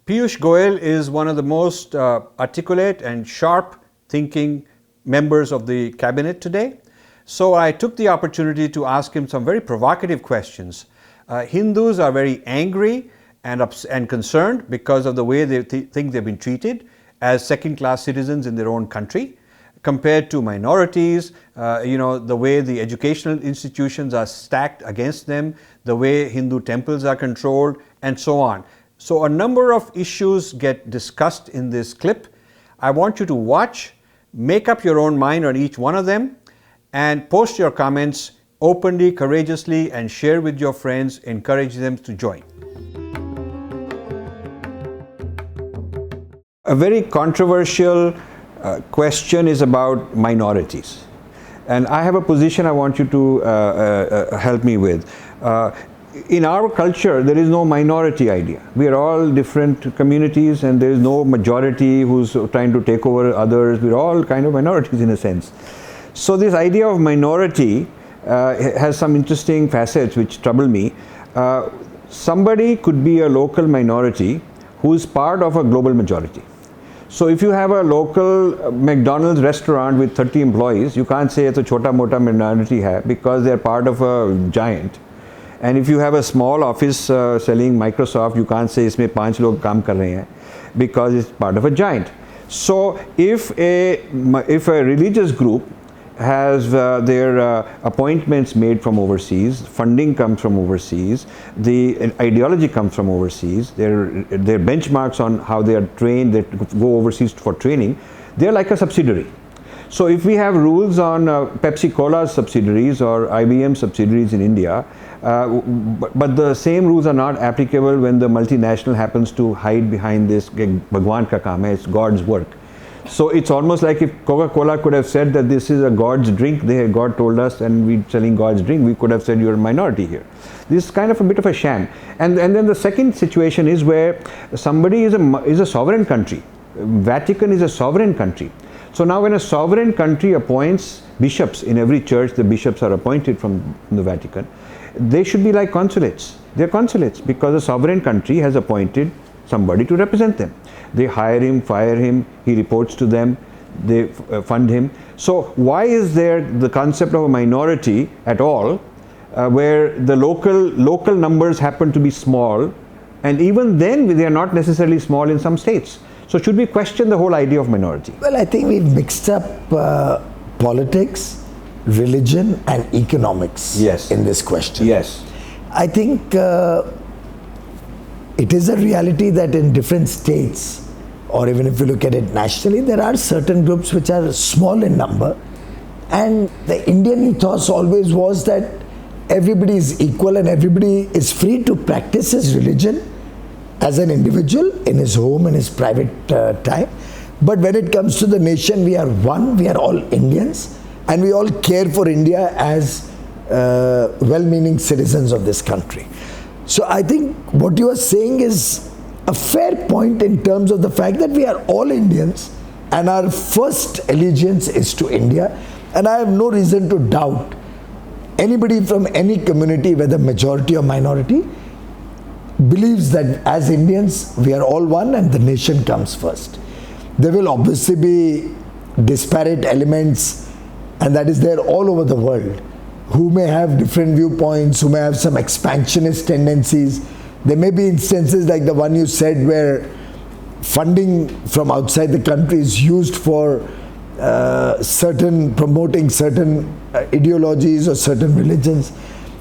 Piyush Goyal is one of the most articulate and sharp thinking members of the cabinet today. So I took the opportunity to ask him some very provocative questions. Hindus are very angry and concerned because of the way they think they've been treated as second-class citizens in their own country, compared to minorities, the way the educational institutions are stacked against them, the way Hindu temples are controlled, and so on. So a number of issues get discussed in this clip. I want you to watch, make up your own mind on each one of them, and post your comments openly, courageously, and share with your friends, encourage them to join. A very controversial question is about minorities. And I have a position I want you to help me with. In our culture, there is no minority idea. We are all different communities and there is no majority who's trying to take over others. We're all kind of minorities in a sense. So this idea of minority has some interesting facets which trouble me. Somebody could be a local minority who is part of a global majority. So if you have a local McDonald's restaurant with 30 employees, you can't say it's a chota mota minority hai because they're part of a giant. And if you have a small office selling Microsoft, you can't say isme 5 log kaam kar rahe hain because it's part of a giant. So if a religious group has their appointments made from overseas, funding comes from overseas, the ideology comes from overseas, their benchmarks on how they are trained, they go overseas for training, they're like a subsidiary. So if we have rules on Pepsi-Cola subsidiaries or IBM subsidiaries in India, but the same rules are not applicable when the multinational happens to hide behind this Bhagwan ka kaam hai, it's God's work. So it's almost like if Coca-Cola could have said that this is a God's drink, God told us and we're selling God's drink, we could have said you're a minority here. This is kind of a bit of a sham. And then the second situation is where somebody is a sovereign country. Vatican is a sovereign country. So now when a sovereign country appoints bishops in every church, the bishops are appointed from the Vatican, they should be like consulates. They're consulates because a sovereign country has appointed somebody to represent them. They hire him, fire him, he reports to them, they fund him. So why is there the concept of a minority at all where the local numbers happen to be small, and even then they are not necessarily small in some states? So should we question the whole idea of minority? Well, I think we've mixed up politics, religion and economics in this question. Yes. I think it is a reality that in different states, or even if you look at it nationally, there are certain groups which are small in number, and the Indian ethos always was that everybody is equal and everybody is free to practice his religion as an individual in his home, in his private time. But when it comes to the nation, we are one, we are all Indians, and we all care for India as well-meaning citizens of this country. So I think what you are saying is a fair point in terms of the fact that we are all Indians and our first allegiance is to India, and I have no reason to doubt anybody from any community, whether majority or minority, believes that as Indians we are all one and the nation comes first. There will obviously be disparate elements, and that is there all over the world, who may have different viewpoints, who may have some expansionist tendencies. There may be instances like the one you said where funding from outside the country is used for promoting certain ideologies or certain religions.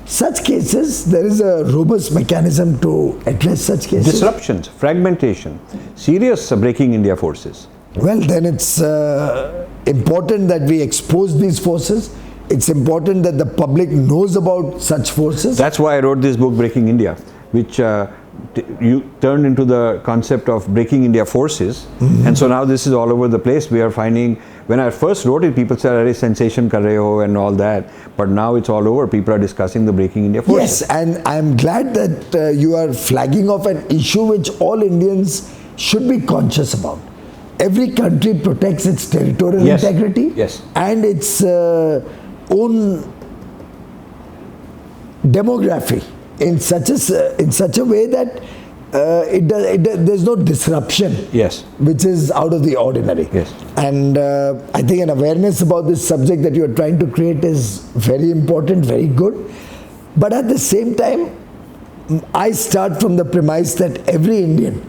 Such cases, there is a robust mechanism to address such cases. Disruptions, fragmentation, serious breaking India forces. Well, then it's important that we expose these forces. It's important that the public knows about such forces. That's why I wrote this book, Breaking India, which you turned into the concept of breaking India forces. And so now this is all over the place. We are finding, when I first wrote it, people said, "Arey, sensation kar rahe ho," and all that. But now it's all over. People are discussing the breaking India forces. Yes, and I'm glad that you are flagging off an issue which all Indians should be conscious about. Every country protects its territorial integrity and its own demography in such a way that there's no disruption, Yes. which is out of the ordinary. Yes. And I think an awareness about this subject that you are trying to create is very important, very good. But at the same time, I start from the premise that every Indian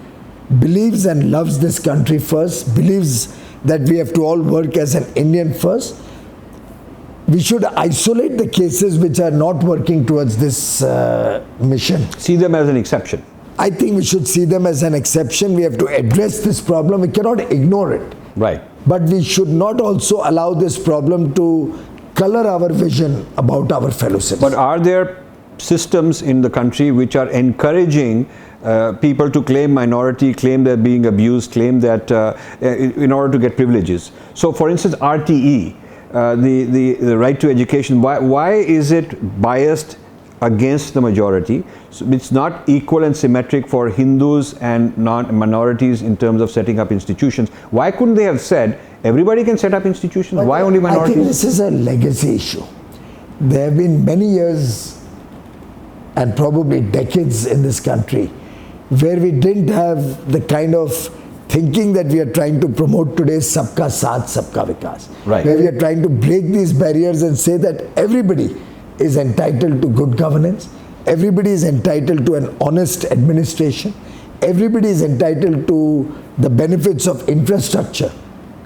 believes and loves this country first, believes that we have to all work as an Indian first. We should isolate the cases which are not working towards this mission. See them as an exception. I think we should see them as an exception. We have to address this problem. We cannot ignore it. Right. But we should not also allow this problem to color our vision about our fellow citizens. But are there systems in the country which are encouraging people to claim minority, claim they're being abused, claim that in order to get privileges? So for instance, RTE, the right to education, why is it biased against the majority? So it's not equal and symmetric for Hindus and minorities in terms of setting up institutions. Why couldn't they have said everybody can set up institutions? But why only minorities? I think this is a legacy issue. There have been many years and probably decades in this country where we didn't have the kind of thinking that we are trying to promote today, sabka saath, sabka vikas. Right. Where we are trying to break these barriers and say that everybody is entitled to good governance, everybody is entitled to an honest administration, everybody is entitled to the benefits of infrastructure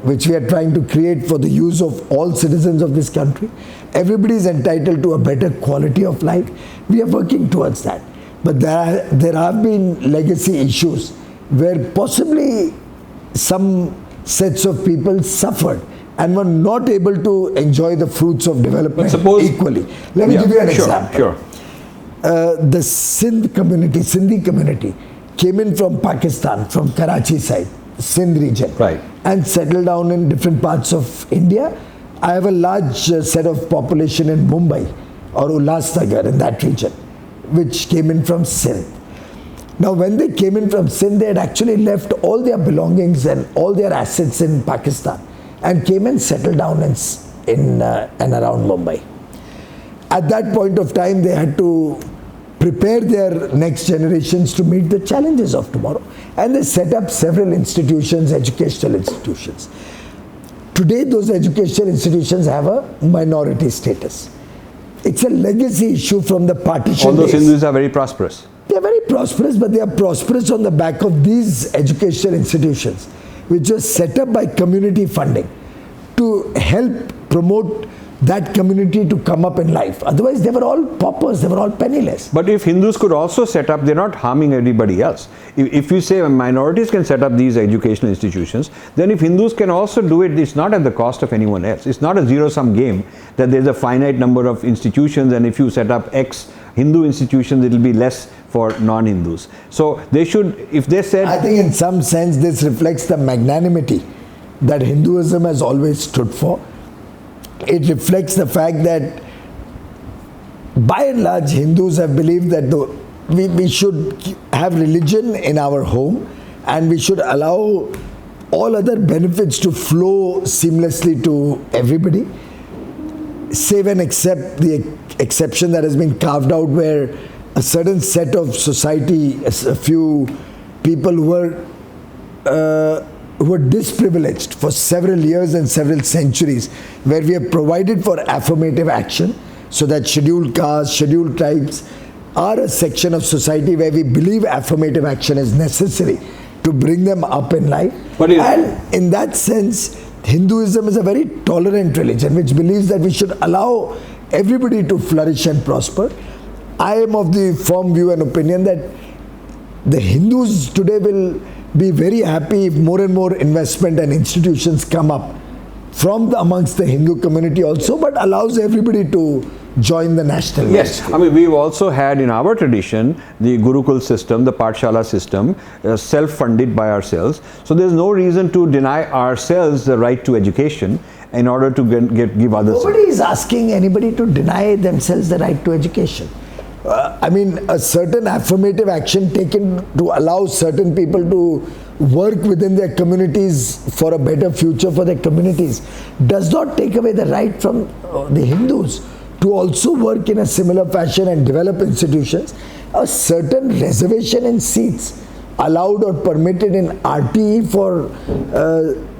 which we are trying to create for the use of all citizens of this country. Everybody is entitled to a better quality of life. We are working towards that. But there have been legacy issues where possibly some sets of people suffered and were not able to enjoy the fruits of development equally. Let me give you an example. Sure. The Sindhi community came in from Pakistan, from Karachi side, Sindh region, right, and settled down in different parts of India. I have a large set of population in Mumbai or Ulhasnagar in that region, which came in from Sindh. Now when they came in from Sindh, they had actually left all their belongings and all their assets in Pakistan and came and settled down in and around Mumbai. At that point of time, they had to prepare their next generations to meet the challenges of tomorrow. And they set up several institutions, educational institutions. Today, those educational institutions have a minority status. It's a legacy issue from the partition days. All those days. Hindus are very prosperous. They are very prosperous, but they are prosperous on the back of these educational institutions, which was set up by community funding to help promote that community to come up in life. Otherwise, they were all paupers, they were all penniless. But if Hindus could also set up, they're not harming everybody else. If you say minorities can set up these educational institutions, then if Hindus can also do it, it's not at the cost of anyone else. It's not a zero-sum game that there's a finite number of institutions, and if you set up X Hindu institutions, it will be less for non-Hindus. So they should, if they said... I think in some sense this reflects the magnanimity that Hinduism has always stood for. It reflects the fact that by and large Hindus have believed that we should have religion in our home and we should allow all other benefits to flow seamlessly to everybody, save and except the exception that has been carved out where a certain set of society, a few people who were disprivileged for several years and several centuries, where we have provided for affirmative action so that scheduled castes, scheduled tribes are a section of society where we believe affirmative action is necessary to bring them up in life. And in that sense, Hinduism is a very tolerant religion which believes that we should allow everybody to flourish and prosper. I am of the firm view and opinion that the Hindus today will be very happy if more and more investment and institutions come up from amongst the Hindu community also, but allows everybody to join the national Yes, I mean, we've also had in our tradition the Gurukul system, the Pathshala system, self-funded by ourselves. So there's no reason to deny ourselves the right to education in order to give others. Nobody is asking anybody to deny themselves the right to education. I mean, a certain affirmative action taken to allow certain people to work within their communities for a better future for their communities does not take away the right from the Hindus to also work in a similar fashion and develop institutions. A certain reservation in seats allowed or permitted in RTE for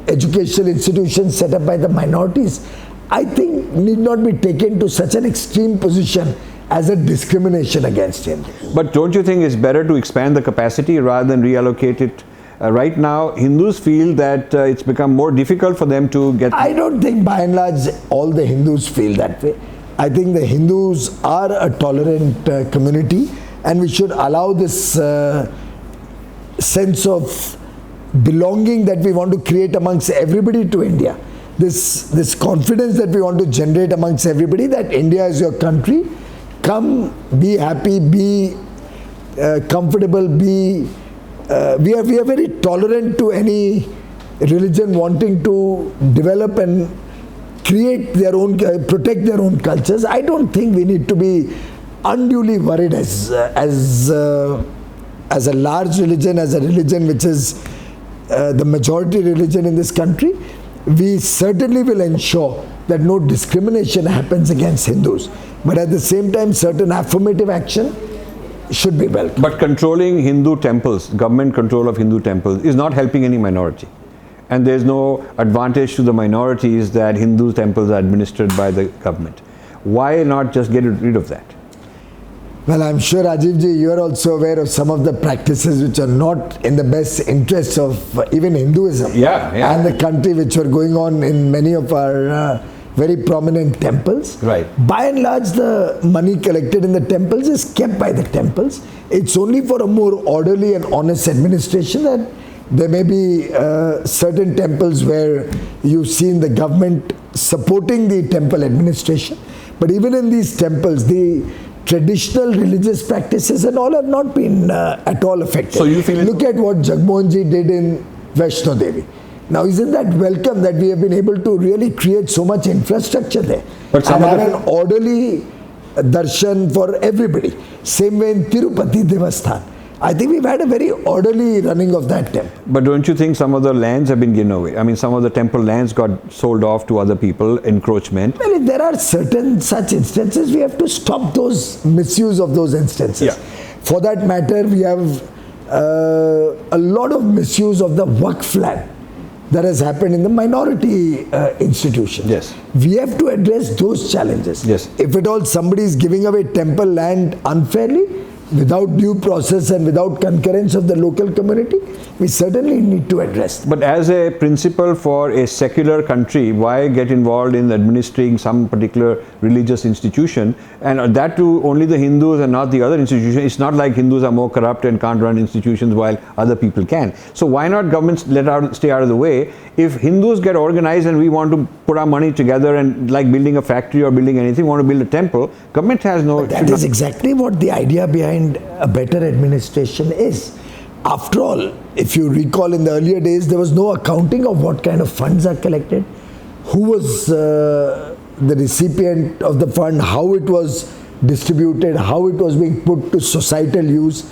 educational institutions set up by the minorities, I think need not be taken to such an extreme position as a discrimination against him. But don't you think it's better to expand the capacity rather than reallocate it? Right now, Hindus feel that it's become more difficult for them to get... I don't think by and large all the Hindus feel that way. I think the Hindus are a tolerant community, and we should allow this sense of belonging that we want to create amongst everybody to India. This confidence that we want to generate amongst everybody that India is your country. Come, be happy, be comfortable, be... we are very tolerant to any religion wanting to develop and create their own, protect their own cultures. I don't think we need to be unduly worried as a large religion, as a religion which is the majority religion in this country. We certainly will ensure that no discrimination happens against Hindus. But at the same time, certain affirmative action should be welcome. But controlling Hindu temples, government control of Hindu temples, is not helping any minority. And there is no advantage to the minorities that Hindu temples are administered by the government. Why not just get rid of that? Well, I'm sure, Rajiv ji, you are also aware of some of the practices which are not in the best interests of even Hinduism and the country, which are going on in many of our very prominent temples. Right. By and large, the money collected in the temples is kept by the temples. It's only for a more orderly and honest administration that there may be certain temples where you've seen the government supporting the temple administration. But even in these temples, the traditional religious practices and all have not been at all affected. So you feel Look at what Jagmohan ji did in Vaishno Devi. Now, isn't that welcome that we have been able to really create so much infrastructure there and have an orderly darshan for everybody? Same way in Tirupati Devasthan. I think we've had a very orderly running of that temple. But don't you think some of the lands have been given away? I mean, some of the temple lands got sold off to other people, encroachment. Well, if there are certain such instances, we have to stop those misuse of those instances. For that matter, we have a lot of misuse of the Waqf land that has happened in the minority institutions. Yes. We have to address those challenges. Yes. If at all somebody is giving away temple land unfairly, without due process and without concurrence of the local community, we certainly need to address them. But as a principle for a secular country, why get involved in administering some particular religious institution, and that too only the Hindus and not the other institutions? It's not like Hindus are more corrupt and can't run institutions while other people can. So why not governments stay out of the way? If Hindus get organized and we want to put our money together and like building a factory or building anything, want to build a temple, government has no... But that is exactly what the idea behind a better administration is. After all, if you recall, in the earlier days, there was no accounting of what kind of funds are collected, who was the recipient of the fund, how it was distributed, how it was being put to societal use.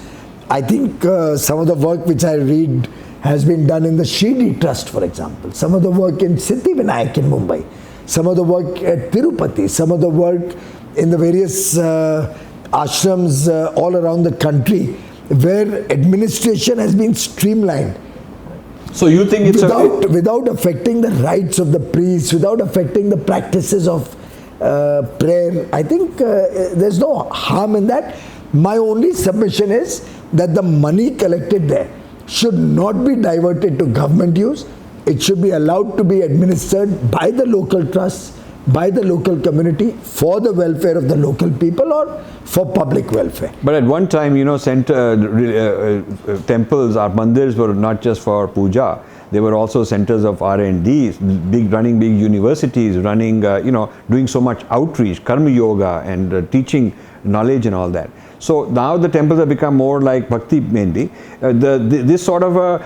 I think some of the work which I read has been done in the Shirdi Trust, for example. Some of the work in Siddhivinayak in Mumbai. Some of the work at Tirupati. Some of the work in the various ashrams all around the country, where administration has been streamlined. So you think it's without affecting the rights of the priests, without affecting the practices of prayer. I think there's no harm in that. My only submission is that the money collected there should not be diverted to government use. It should be allowed to be administered by the local trusts, by the local community, for the welfare of the local people or for public welfare. But at one time, you know, temples or mandirs were not just for puja. They were also centers of R&D, running big universities, running, doing so much outreach, karma yoga and teaching knowledge and all that. So now the temples have become more like bhakti mainly. This sort of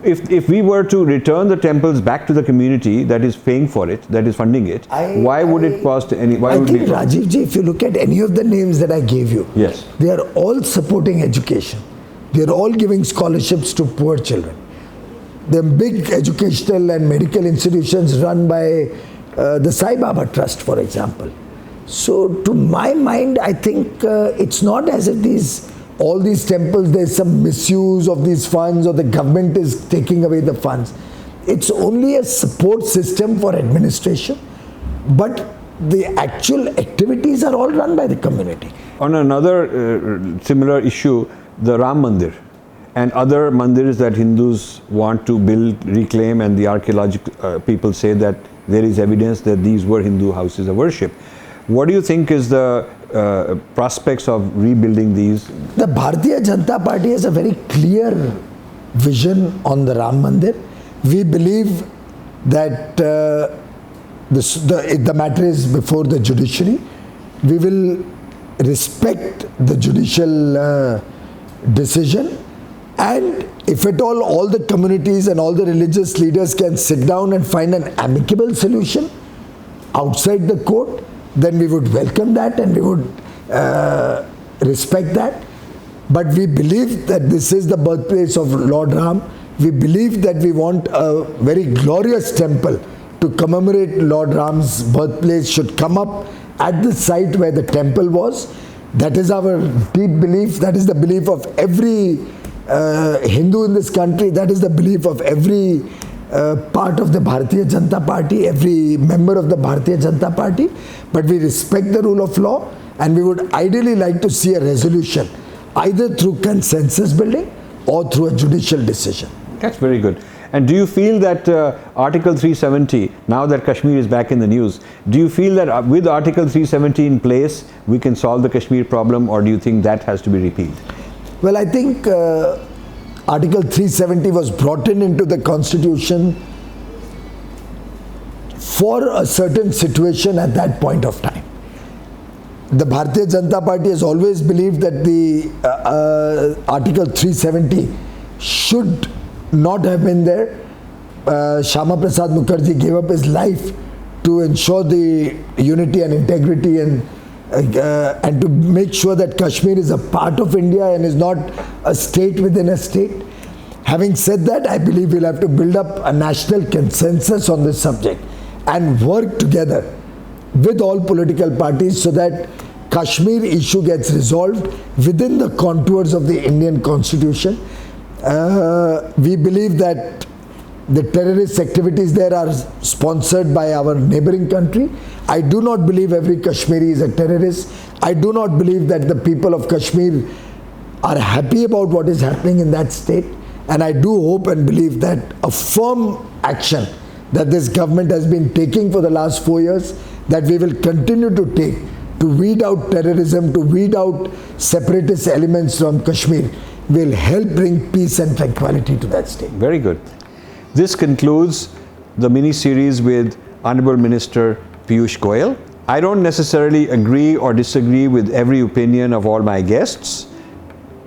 if we were to return the temples back to the community that is paying for it, that is funding it, why would it cost any? Why would think, Rajiv ji, if you look at any of the names that I gave you, yes, they are all supporting education. They are all giving scholarships to poor children. The big educational and medical institutions run by the Sai Baba Trust, for example. So to my mind, I think it's not as if these all these temples, there's some misuse of these funds or the government is taking away the funds. It's only a support system for administration, but the actual activities are all run by the community. On another similar issue, the Ram Mandir and other mandirs that Hindus want to build, reclaim, and the archaeological people say that there is evidence that these were Hindu houses of worship. What do you think is the prospects of rebuilding these? The Bharatiya Janata Party has a very clear vision on the Ram Mandir. We believe that the matter is before the judiciary. We will respect the judicial decision, and if at all the communities and all the religious leaders can sit down and find an amicable solution outside the court, then we would welcome that and we would respect that. But we believe that this is the birthplace of Lord Ram. We believe that we want a very glorious temple to commemorate Lord Ram's birthplace should come up at the site where the temple was. That is our deep belief. That is the belief of every Hindu in this country. That is the belief of every part of the Bharatiya Janata Party, every member of the Bharatiya Janata Party. But we respect the rule of law, and we would ideally like to see a resolution either through consensus building or through a judicial decision. That's very good. And do you feel that Article 370, now that Kashmir is back in the news, do you feel that with Article 370 in place, we can solve the Kashmir problem, or do you think that has to be repealed? Well, I think Article 370 was brought into the Constitution for a certain situation at that point of time. The Bharatiya Janata Party has always believed that the Article 370 should not have been there. Shama Prasad Mukherjee gave up his life to ensure the unity and integrity and to make sure that Kashmir is a part of India and is not a state within a state. Having said that, I believe we'll have to build up a national consensus on this subject and work together with all political parties so that Kashmir issue gets resolved within the contours of the Indian Constitution. We believe that the terrorist activities there are sponsored by our neighboring country. I do not believe every Kashmiri is a terrorist. I do not believe that the people of Kashmir are happy about what is happening in that state. And I do hope and believe that a firm action that this government has been taking for the last 4 years, that we will continue to take to weed out terrorism, to weed out separatist elements from Kashmir, will help bring peace and tranquility to that state. Very good. This concludes the mini-series with Honorable Minister Piyush Goyal. I don't necessarily agree or disagree with every opinion of all my guests.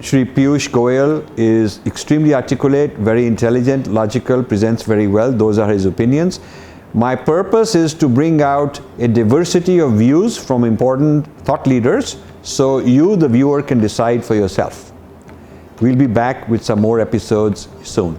Shri Piyush Goyal is extremely articulate, very intelligent, logical, presents very well. Those are his opinions. My purpose is to bring out a diversity of views from important thought leaders so you, the viewer, can decide for yourself. We'll be back with some more episodes soon.